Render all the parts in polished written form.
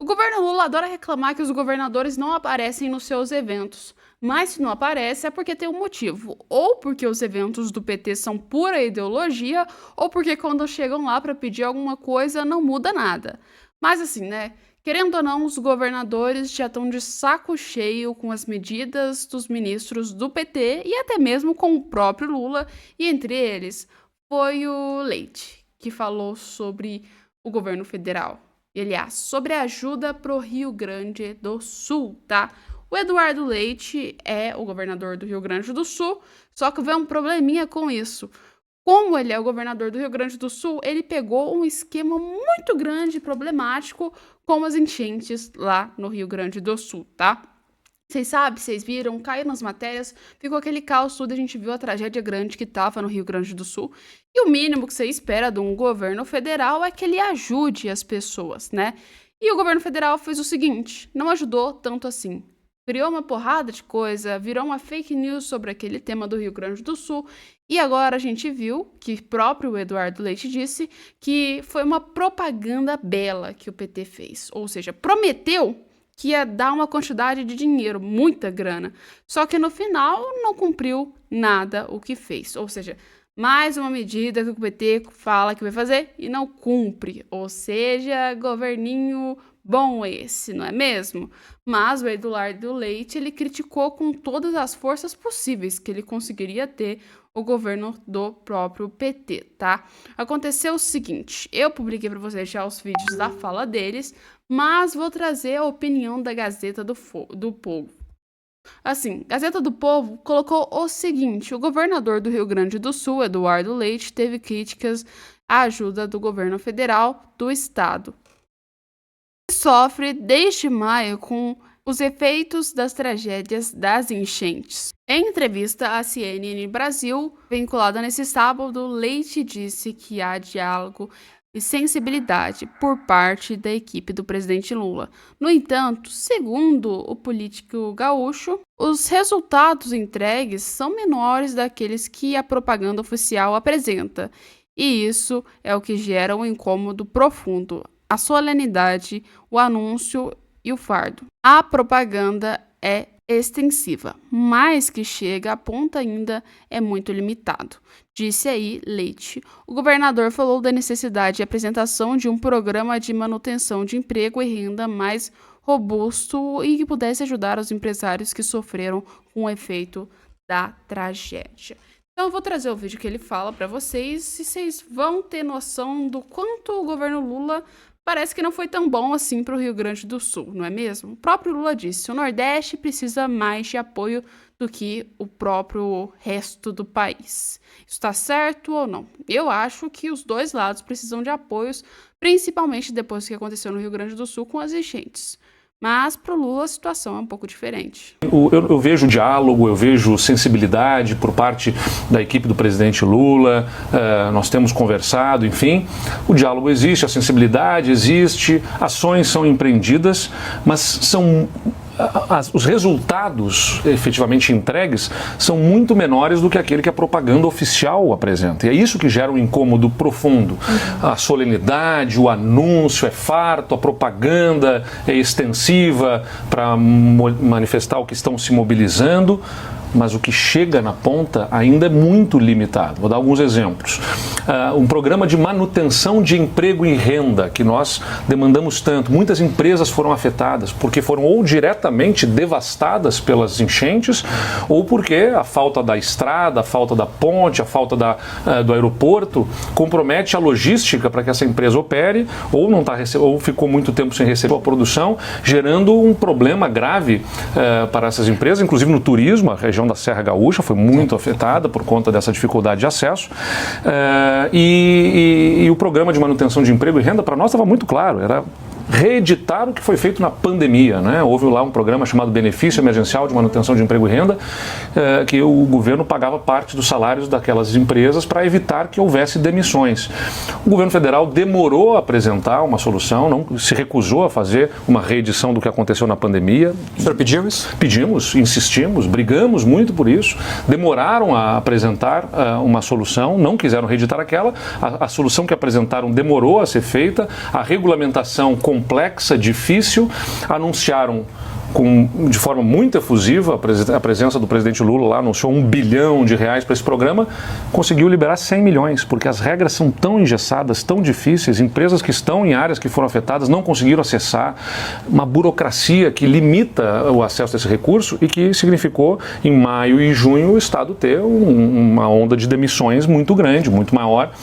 O governo Lula adora reclamar que os governadores não aparecem nos seus eventos. Mas se não aparece é porque tem um motivo. Ou porque os eventos do PT são pura ideologia, ou porque quando chegam lá para pedir alguma coisa não muda nada. Mas assim, né? Querendo ou não, os governadores já estão de saco cheio com as medidas dos ministros do PT e até mesmo com o próprio Lula. E entre eles foi o Leite, que falou sobre o governo federal. Aliás, sobre a ajuda pro Rio Grande do Sul, tá? O Eduardo Leite é o governador do Rio Grande do Sul, só que veio um probleminha com isso. Como ele é o governador do Rio Grande do Sul, ele pegou um esquema muito grande e problemático com as enchentes lá no Rio Grande do Sul, tá? Vocês sabem, vocês viram, caiu nas matérias, ficou aquele caos tudo, a gente viu a tragédia grande que tava no Rio Grande do Sul. E o mínimo que você espera de um governo federal é que ele ajude as pessoas, né? E o governo federal fez o seguinte, não ajudou tanto assim. Criou uma porrada de coisa, virou uma fake news sobre aquele tema do Rio Grande do Sul. E agora a gente viu que próprio Eduardo Leite disse que foi uma propaganda bela que o PT fez. Ou seja, prometeu que ia dar uma quantidade de dinheiro, muita grana. Só que no final não cumpriu nada o que fez. Ou seja, mais uma medida que o PT fala que vai fazer e não cumpre. Ou seja, governinho bom esse, não é mesmo? Mas o Eduardo Leite, ele criticou com todas as forças possíveis que ele conseguiria ter o governo do próprio PT, tá? Aconteceu o seguinte, eu publiquei para vocês já os vídeos da fala deles, mas vou trazer a opinião da Gazeta do Povo. Assim, Gazeta do Povo colocou o seguinte, o governador do Rio Grande do Sul, Eduardo Leite, teve críticas à ajuda do governo federal do estado. Sofre desde maio com os efeitos das tragédias das enchentes. Em entrevista à CNN Brasil, vinculada nesse sábado, Leite disse que há diálogo e sensibilidade por parte da equipe do presidente Lula. No entanto, segundo o político gaúcho, os resultados entregues são menores daqueles que a propaganda oficial apresenta, e isso é o que gera um incômodo profundo. A solenidade, o anúncio e o fardo. A propaganda é extensiva, mas que chega a ponta ainda é muito limitado. Disse aí Leite. O governador falou da necessidade de apresentação de um programa de manutenção de emprego e renda mais robusto e que pudesse ajudar os empresários que sofreram com o efeito da tragédia. Então eu vou trazer o vídeo que ele fala para vocês e vocês vão ter noção do quanto o governo Lula parece que não foi tão bom assim para o Rio Grande do Sul, não é mesmo? O próprio Lula disse, o Nordeste precisa mais de apoio do que o próprio resto do país. Isso está certo ou não? Eu acho que os dois lados precisam de apoios, principalmente depois do que aconteceu no Rio Grande do Sul com as enchentes. Mas para o Lula a situação é um pouco diferente. Eu vejo diálogo, eu vejo sensibilidade por parte da equipe do presidente Lula, nós temos conversado, enfim. O diálogo existe, a sensibilidade existe, ações são empreendidas, mas são... os resultados efetivamente entregues são muito menores do que aquele que a propaganda oficial apresenta. E é isso que gera um incômodo profundo. A solenidade, o anúncio é farto, a propaganda é extensiva para manifestar o que estão se mobilizando, mas o que chega na ponta ainda é muito limitado. Vou dar alguns exemplos. Um programa de manutenção de emprego e renda, que nós demandamos tanto. Muitas empresas foram afetadas, porque foram ou diretamente devastadas pelas enchentes, ou porque a falta da estrada, a falta da ponte, a falta do aeroporto compromete a logística para que essa empresa opere, ou, não tá, ou ficou muito tempo sem receber a produção, gerando um problema grave para essas empresas, inclusive no turismo. A região da Serra Gaúcha foi muito afetada por conta dessa dificuldade de acesso, e o programa de manutenção de emprego e renda para nós estava muito claro, era reeditar o que foi feito na pandemia, né? Houve lá um programa chamado Benefício Emergencial de Manutenção de Emprego e Renda, que o governo pagava parte dos salários daquelas empresas para evitar que houvesse demissões. O governo federal demorou a apresentar uma solução, não se recusou a fazer uma reedição do que aconteceu na pandemia. O senhor pediu isso? Pedimos, insistimos, brigamos muito por isso, demoraram a apresentar uma solução, não quiseram reeditar aquela, a solução que apresentaram demorou a ser feita, a regulamentação com complexa, difícil, anunciaram de forma muito efusiva, a presença do presidente Lula lá anunciou R$1 bilhão para esse programa, conseguiu liberar 100 milhões, porque as regras são tão engessadas, tão difíceis, empresas que estão em áreas que foram afetadas não conseguiram acessar, uma burocracia que limita o acesso a esse recurso e que significou, em maio e junho, o Estado ter uma onda de demissões muito grande, muito maior,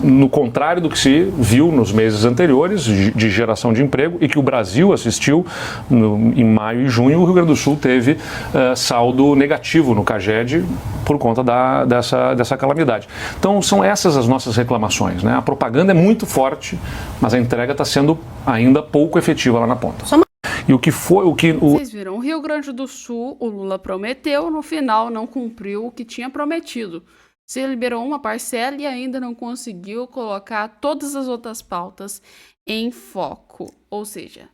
no contrário do que se viu nos meses anteriores de geração de emprego e que o Brasil assistiu. Em maio e junho, o Rio Grande do Sul teve saldo negativo no CAGED por conta dessa calamidade. Então, são essas as nossas reclamações, né? A propaganda é muito forte, mas a entrega está sendo ainda pouco efetiva lá na ponta. E o que foi... Vocês viram, o Rio Grande do Sul, o Lula prometeu, no final não cumpriu o que tinha prometido. Você liberou uma parcela e ainda não conseguiu colocar todas as outras pautas em foco. Ou seja,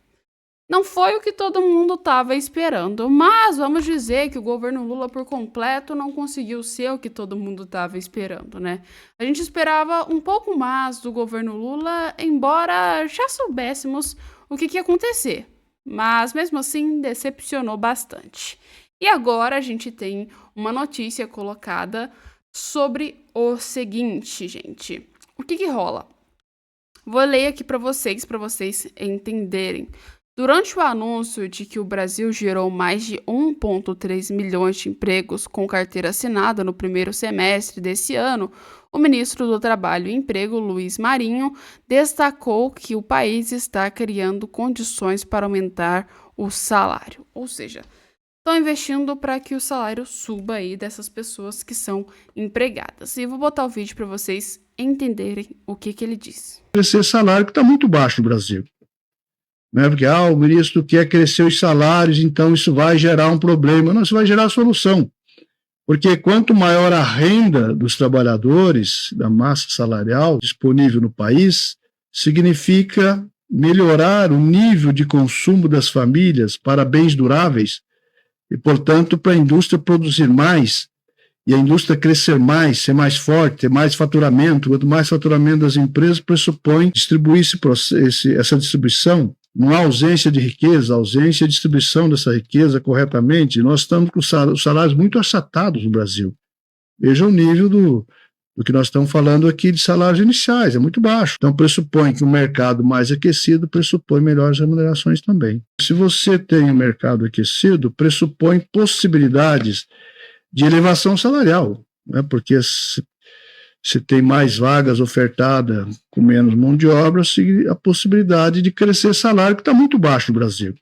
não foi o que todo mundo estava esperando, mas vamos dizer que o governo Lula por completo não conseguiu ser o que todo mundo estava esperando, né? A gente esperava um pouco mais do governo Lula, embora já soubéssemos o que ia acontecer, mas mesmo assim decepcionou bastante. E agora a gente tem uma notícia colocada sobre o seguinte, gente. O que rola? Vou ler aqui para vocês entenderem. Durante o anúncio de que o Brasil gerou mais de 1,3 milhões de empregos com carteira assinada no primeiro semestre desse ano, o ministro do Trabalho e Emprego, Luiz Marinho, destacou que o país está criando condições para aumentar o salário. Ou seja, estão investindo para que o salário suba aí dessas pessoas que são empregadas. E vou botar o vídeo para vocês entenderem o que ele disse. Esse salário que está muito baixo no Brasil. Né? Porque o ministro quer crescer os salários, então isso vai gerar um problema. Não, isso vai gerar solução. Porque quanto maior a renda dos trabalhadores, da massa salarial disponível no país, significa melhorar o nível de consumo das famílias para bens duráveis e, portanto, para a indústria produzir mais e a indústria crescer mais, ser mais forte, ter mais faturamento. Quanto mais faturamento das empresas, pressupõe distribuir essa distribuição. Não há ausência de riqueza, ausência de distribuição dessa riqueza corretamente. Nós estamos com os salários muito achatados no Brasil. Veja o nível do que nós estamos falando aqui de salários iniciais, é muito baixo. Então pressupõe que um mercado mais aquecido pressupõe melhores remunerações também. Se você tem um mercado aquecido, pressupõe possibilidades de elevação salarial, né? Porque se tem mais vagas ofertadas com menos mão de obra, a possibilidade de crescer salário, que está muito baixo no Brasil.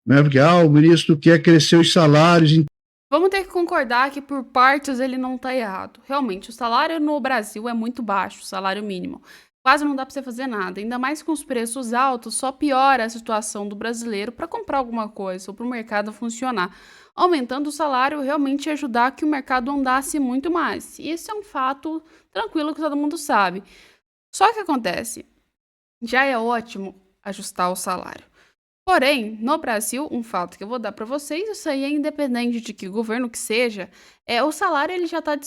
Né? Porque o ministro quer crescer os salários. Vamos ter que concordar que por partes ele não está errado. Realmente, o salário no Brasil é muito baixo, o salário mínimo. Quase não dá para você fazer nada, ainda mais com os preços altos, só piora a situação do brasileiro para comprar alguma coisa ou para o mercado funcionar. Aumentando o salário realmente ia ajudar que o mercado andasse muito mais. E isso é um fato tranquilo que todo mundo sabe. Só que acontece, já é ótimo ajustar o salário. Porém, no Brasil, um fato que eu vou dar para vocês, isso aí é independente de que governo que seja, o salário ele já está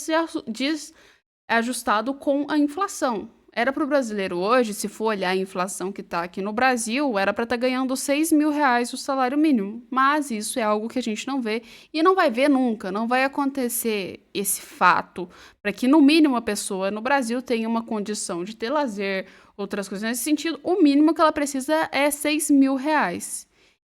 desajustado com a inflação. Era para o brasileiro hoje, se for olhar a inflação que está aqui no Brasil, era para estar ganhando R$6 mil o salário mínimo. Mas isso é algo que a gente não vê e não vai ver nunca, não vai acontecer esse fato para que no mínimo a pessoa no Brasil tenha uma condição de ter lazer, outras coisas nesse sentido. O mínimo que ela precisa é R$6 mil.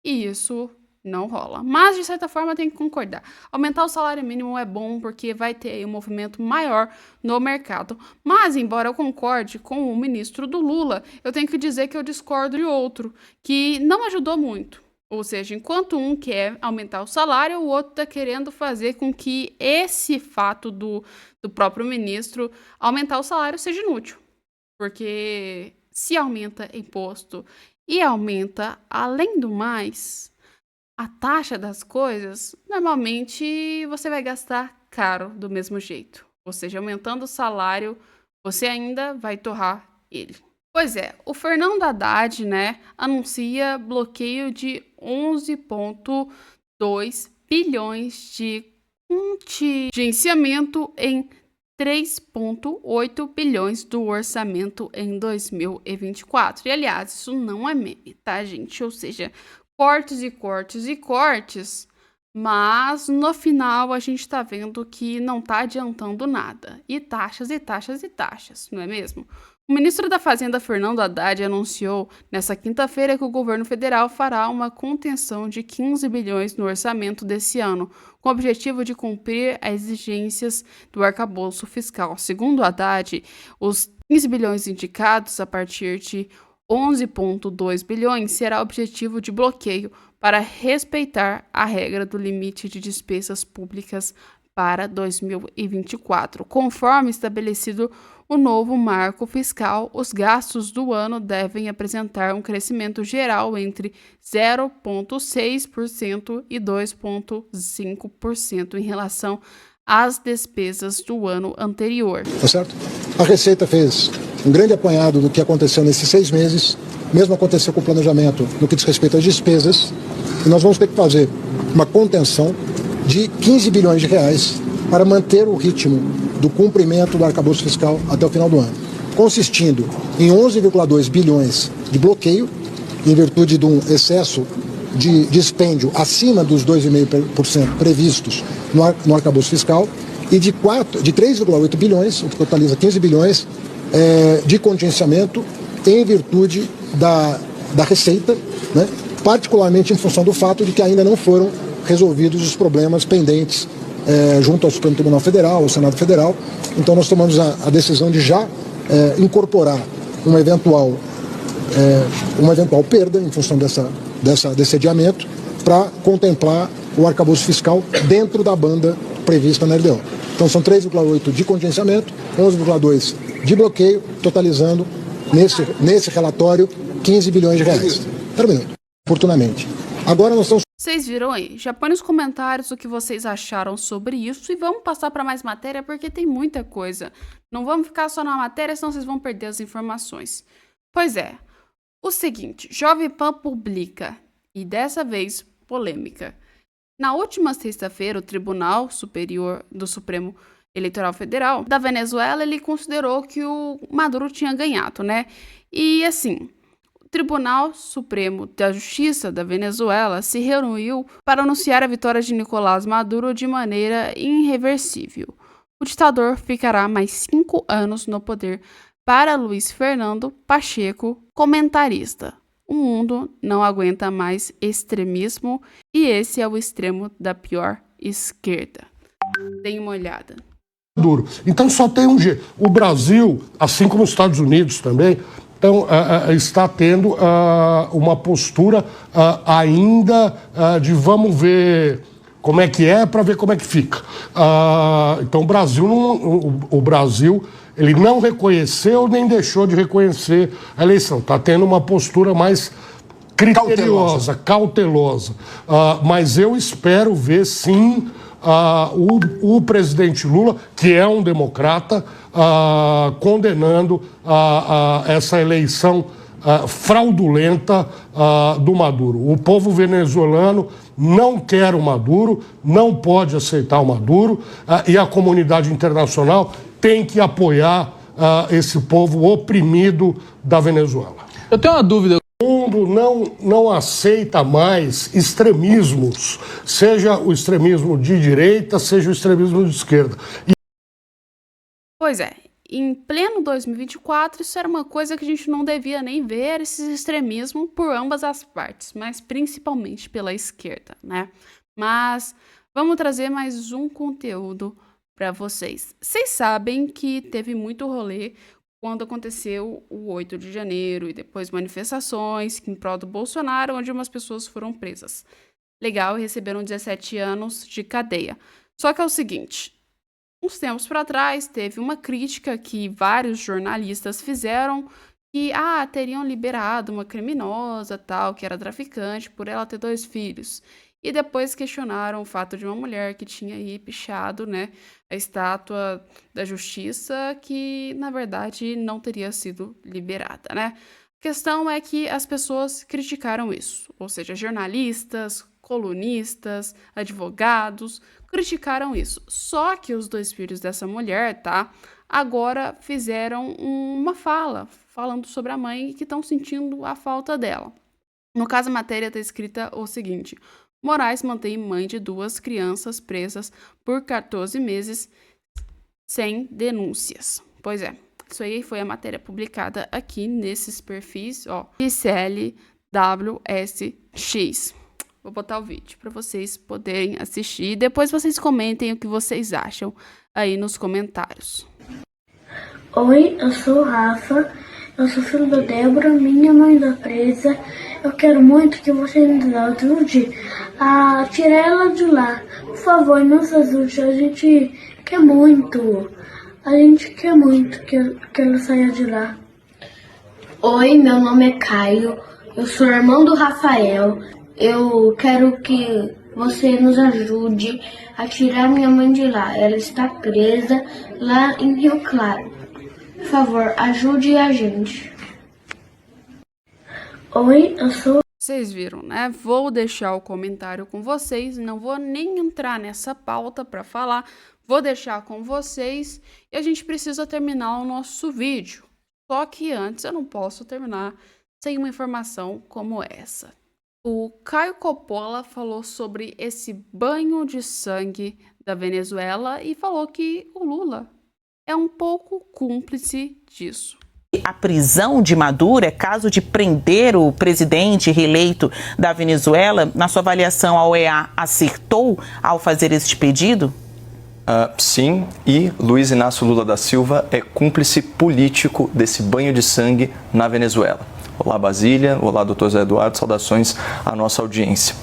E isso não rola. Mas, de certa forma, tem que concordar. Aumentar o salário mínimo é bom porque vai ter um movimento maior no mercado. Mas, embora eu concorde com o ministro do Lula, eu tenho que dizer que eu discordo de outro, que não ajudou muito. Ou seja, enquanto um quer aumentar o salário, o outro está querendo fazer com que esse fato do próprio ministro aumentar o salário seja inútil. Porque se aumenta imposto e aumenta, além do mais, a taxa das coisas, normalmente você vai gastar caro do mesmo jeito. Ou seja, aumentando o salário, você ainda vai torrar ele. Pois é, o Fernando Haddad, anuncia bloqueio de 11,2 bilhões de contingenciamento em 3,8 bilhões do orçamento em 2024. E, aliás, isso não é meme, tá, gente? Ou seja, cortes e cortes e cortes, mas no final a gente tá vendo que não tá adiantando nada. E taxas e taxas e taxas, não é mesmo? O ministro da Fazenda, Fernando Haddad, anunciou nesta quinta-feira que o governo federal fará uma contenção de 15 bilhões no orçamento desse ano, com o objetivo de cumprir as exigências do arcabouço fiscal. Segundo Haddad, os 15 bilhões indicados a partir de 11,2 bilhões será objetivo de bloqueio para respeitar a regra do limite de despesas públicas para 2024. Conforme estabelecido o novo marco fiscal, os gastos do ano devem apresentar um crescimento geral entre 0,6% e 2,5% em relação às despesas do ano anterior. Tá certo? A Receita fez um grande apanhado do que aconteceu nesses 6 meses, mesmo aconteceu com o planejamento no que diz respeito às despesas, e nós vamos ter que fazer uma contenção de 15 bilhões de reais para manter o ritmo do cumprimento do arcabouço fiscal até o final do ano, consistindo em 11,2 bilhões de bloqueio, em virtude de um excesso de dispêndio acima dos 2,5% previstos no arcabouço fiscal, e de 3,8 bilhões, o que totaliza 15 bilhões, de contingenciamento em virtude da Receita, né, particularmente em função do fato de que ainda não foram resolvidos os problemas pendentes junto ao Supremo Tribunal Federal, ao Senado Federal. Então nós tomamos a decisão de já incorporar uma eventual perda em função desse adiamento para contemplar o arcabouço fiscal dentro da banda prevista na LDO. Então são 3,8 de contingenciamento, 11,2 de bloqueio, totalizando nesse relatório 15 bilhões de reais. Terminou, oportunamente. Agora nós estamos... Vocês viram aí? Já põe nos comentários o que vocês acharam sobre isso e vamos passar para mais matéria porque tem muita coisa. Não vamos ficar só na matéria, senão vocês vão perder as informações. Pois é, o seguinte, Jovem Pan publica, e dessa vez polêmica. Na última sexta-feira, o Tribunal Superior do Supremo Eleitoral Federal da Venezuela, ele considerou que o Maduro tinha ganhado, né? E assim... O Tribunal Supremo da Justiça da Venezuela se reuniu para anunciar a vitória de Nicolás Maduro de maneira irreversível. O ditador ficará mais 5 anos no poder. Para Luiz Fernando Pacheco, comentarista. O mundo não aguenta mais extremismo e esse é o extremo da pior esquerda. Deem uma olhada. Então só tem um jeito. O Brasil, assim como os Estados Unidos também, então, está tendo uma postura ainda de vamos ver como é que é para ver como é que fica. Então o Brasil ele não reconheceu nem deixou de reconhecer a eleição. Está tendo uma postura mais criteriosa, cautelosa. Mas eu espero ver, sim, o presidente Lula, que é um democrata, condenando essa eleição fraudulenta do Maduro. O povo venezuelano não quer o Maduro, não pode aceitar o Maduro, e a comunidade internacional tem que apoiar esse povo oprimido da Venezuela. Eu tenho uma dúvida. O mundo não aceita mais extremismos, seja o extremismo de direita, seja o extremismo de esquerda. Pois é, em pleno 2024, isso era uma coisa que a gente não devia nem ver, esse extremismo por ambas as partes, mas principalmente pela esquerda, né? Mas vamos trazer mais um conteúdo para vocês. Vocês sabem que teve muito rolê quando aconteceu o 8 de janeiro e depois manifestações em prol do Bolsonaro, onde umas pessoas foram presas. Legal, e receberam 17 anos de cadeia. Só que é o seguinte, uns tempos para trás teve uma crítica que vários jornalistas fizeram que teriam liberado uma criminosa tal, que era traficante, por ela ter 2 filhos. E depois questionaram o fato de uma mulher que tinha aí pichado, né, a estátua da justiça, que na verdade não teria sido liberada, né? A questão é que as pessoas criticaram isso, ou seja, jornalistas, colunistas, advogados, criticaram isso. Só que os 2 filhos dessa mulher, tá, agora fizeram uma fala, falando sobre a mãe e que estão sentindo a falta dela. No caso, a matéria está escrita o seguinte: Moraes mantém mãe de 2 crianças presas por 14 meses sem denúncias. Pois é, isso aí foi a matéria publicada aqui nesses perfis, ó, ICLWSX. Vou botar o vídeo para vocês poderem assistir e depois vocês comentem o que vocês acham aí nos comentários. Oi, eu sou o Rafa, eu sou filho da Débora, minha mãe da presa. Eu quero muito que você nos ajude a tirar ela de lá. Por favor, nos ajude, a gente quer muito. A gente quer muito que ela saia de lá. Oi, meu nome é Caio, eu sou irmão do Rafael. Eu quero que você nos ajude a tirar minha mãe de lá. Ela está presa lá em Rio Claro. Por favor, ajude a gente. Oi, eu sou... Vocês viram, né? Vou deixar o comentário com vocês, não vou nem entrar nessa pauta para falar, vou deixar com vocês e a gente precisa terminar o nosso vídeo. Só que antes eu não posso terminar sem uma informação como essa. O Caio Coppola falou sobre esse banho de sangue da Venezuela e falou que o Lula é um pouco cúmplice disso. A prisão de Maduro é caso de prender o presidente reeleito da Venezuela? Na sua avaliação, a OEA acertou ao fazer este pedido? Sim, e Luiz Inácio Lula da Silva é cúmplice político desse banho de sangue na Venezuela. Olá, Basília. Olá, doutor Zé Eduardo. Saudações à nossa audiência.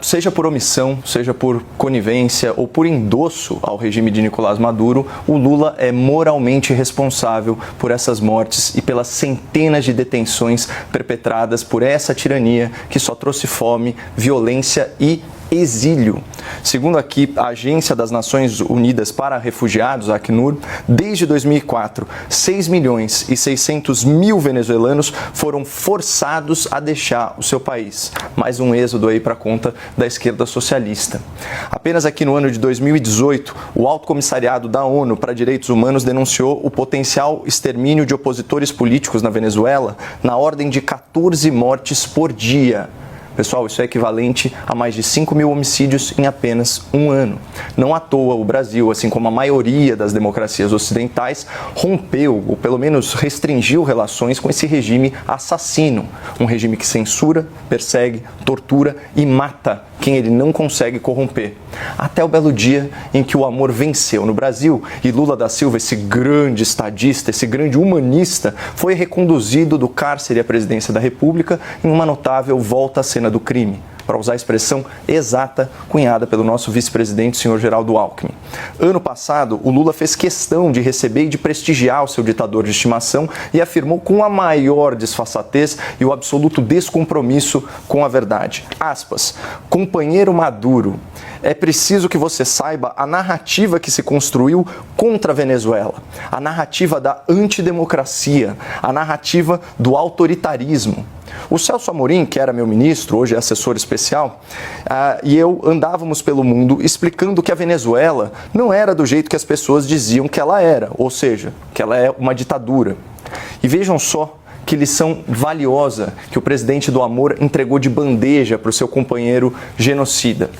Seja por omissão, seja por conivência ou por endosso ao regime de Nicolás Maduro, o Lula é moralmente responsável por essas mortes e pelas centenas de detenções perpetradas por essa tirania que só trouxe fome, violência e exílio. Segundo aqui a Agência das Nações Unidas para Refugiados, a Acnur, desde 2004, 6.600.000 venezuelanos foram forçados a deixar o seu país. Mais um êxodo aí para conta da esquerda socialista. Apenas aqui no ano de 2018, o Alto Comissariado da ONU para Direitos Humanos denunciou o potencial extermínio de opositores políticos na Venezuela na ordem de 14 mortes por dia. Pessoal, isso é equivalente a mais de 5.000 homicídios em apenas um ano. Não à toa, o Brasil, assim como a maioria das democracias ocidentais, rompeu, ou pelo menos restringiu relações com esse regime assassino. Um regime que censura, persegue, tortura e mata quem ele não consegue corromper. Até o belo dia em que o amor venceu no Brasil e Lula da Silva, esse grande estadista, esse grande humanista, foi reconduzido do cárcere à presidência da República em uma notável volta à cena do crime, para usar a expressão exata cunhada pelo nosso vice-presidente, senhor Geraldo Alckmin. Ano passado, o Lula fez questão de receber e de prestigiar o seu ditador de estimação e afirmou com a maior disfarçatez e o absoluto descompromisso com a verdade. Aspas, companheiro Maduro, é preciso que você saiba a narrativa que se construiu contra a Venezuela, a narrativa da antidemocracia, a narrativa do autoritarismo. O Celso Amorim, que era meu ministro, hoje é assessor especial, e eu andávamos pelo mundo explicando que a Venezuela não era do jeito que as pessoas diziam que ela era, ou seja, que ela é uma ditadura. E vejam só que lição valiosa que o presidente do amor entregou de bandeja para o seu companheiro genocida.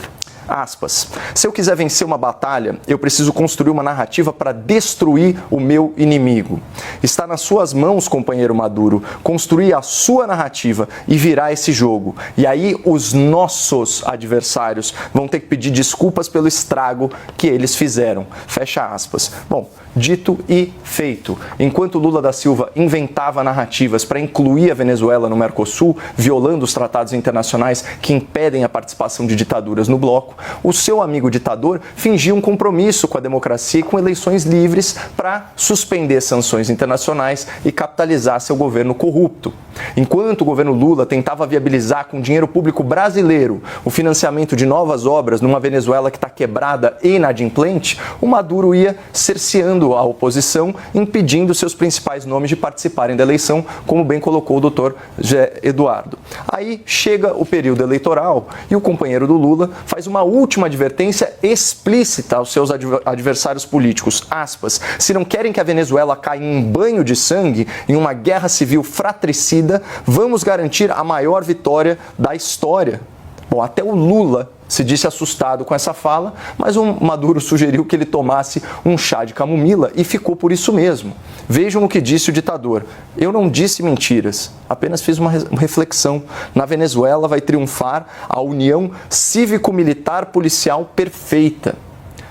Aspas, se eu quiser vencer uma batalha, eu preciso construir uma narrativa para destruir o meu inimigo. Está nas suas mãos, companheiro Maduro, construir a sua narrativa e virar esse jogo. E aí os nossos adversários vão ter que pedir desculpas pelo estrago que eles fizeram. Fecha aspas. Bom, dito e feito. Enquanto Lula da Silva inventava narrativas para incluir a Venezuela no Mercosul, violando os tratados internacionais que impedem a participação de ditaduras no bloco, o seu amigo ditador fingia um compromisso com a democracia e com eleições livres para suspender sanções internacionais e capitalizar seu governo corrupto. Enquanto o governo Lula tentava viabilizar com dinheiro público brasileiro o financiamento de novas obras numa Venezuela que está quebrada e inadimplente, o Maduro ia cerceando pressionando a oposição, impedindo seus principais nomes de participarem da eleição, como bem colocou o doutor José Eduardo. Aí chega o período eleitoral e o companheiro do Lula faz uma última advertência explícita aos seus adversários políticos, aspas, se não querem que a Venezuela caia em um banho de sangue, em uma guerra civil fratricida, vamos garantir a maior vitória da história. Bom, até o Lula se disse assustado com essa fala, mas o Maduro sugeriu que ele tomasse um chá de camomila e ficou por isso mesmo. Vejam o que disse o ditador. Eu não disse mentiras, apenas fiz uma reflexão. Na Venezuela vai triunfar a união cívico-militar policial perfeita.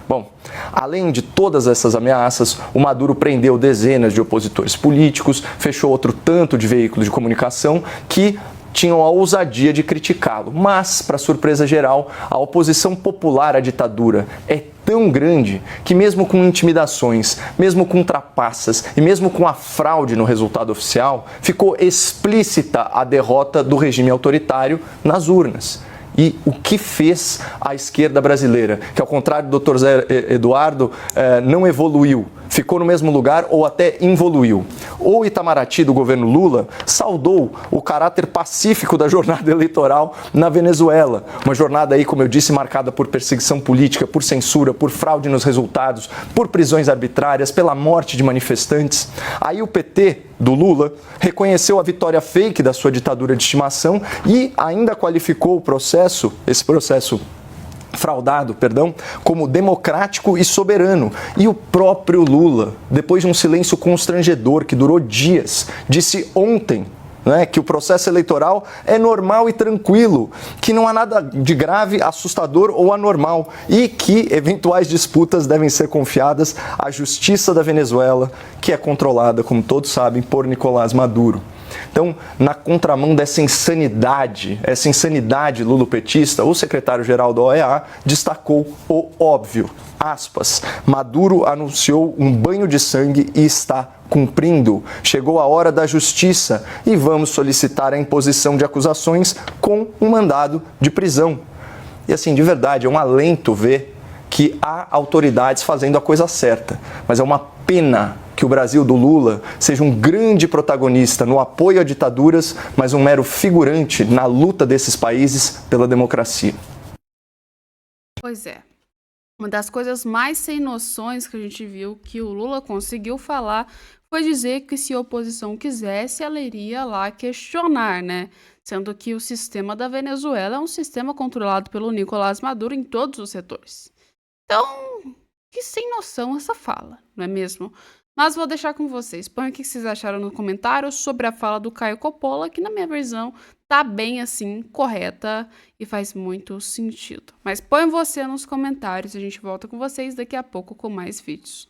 Bom, além de todas essas ameaças, o Maduro prendeu dezenas de opositores políticos, fechou outro tanto de veículos de comunicação que tinham a ousadia de criticá-lo. Mas, para surpresa geral, a oposição popular à ditadura é tão grande que mesmo com intimidações, mesmo com trapaças e mesmo com a fraude no resultado oficial, ficou explícita a derrota do regime autoritário nas urnas. E o que fez a esquerda brasileira, que ao contrário do Dr. Zé Eduardo, não evoluiu, ficou no mesmo lugar ou até involuiu. O Itamaraty do governo Lula saudou o caráter pacífico da jornada eleitoral na Venezuela. Uma jornada aí, como eu disse, marcada por perseguição política, por censura, por fraude nos resultados, por prisões arbitrárias, pela morte de manifestantes. Aí o PT do Lula reconheceu a vitória fake da sua ditadura de estimação e ainda qualificou esse processo fraudado, como democrático e soberano. E o próprio Lula, depois de um silêncio constrangedor que durou dias, disse ontem, que o processo eleitoral é normal e tranquilo, que não há nada de grave, assustador ou anormal e que eventuais disputas devem ser confiadas à justiça da Venezuela, que é controlada, como todos sabem, por Nicolás Maduro. Então, na contramão dessa insanidade lulopetista, o secretário-geral da OEA destacou o óbvio, aspas, Maduro anunciou um banho de sangue e está cumprindo. Chegou a hora da justiça e vamos solicitar a imposição de acusações com um mandado de prisão. E assim, de verdade, é um alento ver que há autoridades fazendo a coisa certa, mas é uma pena que o Brasil do Lula seja um grande protagonista no apoio a ditaduras, mas um mero figurante na luta desses países pela democracia. Pois é. Uma das coisas mais sem noções que a gente viu que o Lula conseguiu falar foi dizer que se a oposição quisesse, ela iria lá questionar, né? Sendo que o sistema da Venezuela é um sistema controlado pelo Nicolás Maduro em todos os setores. Então, que sem noção essa fala, não é mesmo? Mas vou deixar com vocês. Põe o que vocês acharam no comentário sobre a fala do Caio Coppola, que na minha visão tá bem assim, correta e faz muito sentido. Mas põe você nos comentários e a gente volta com vocês daqui a pouco com mais vídeos.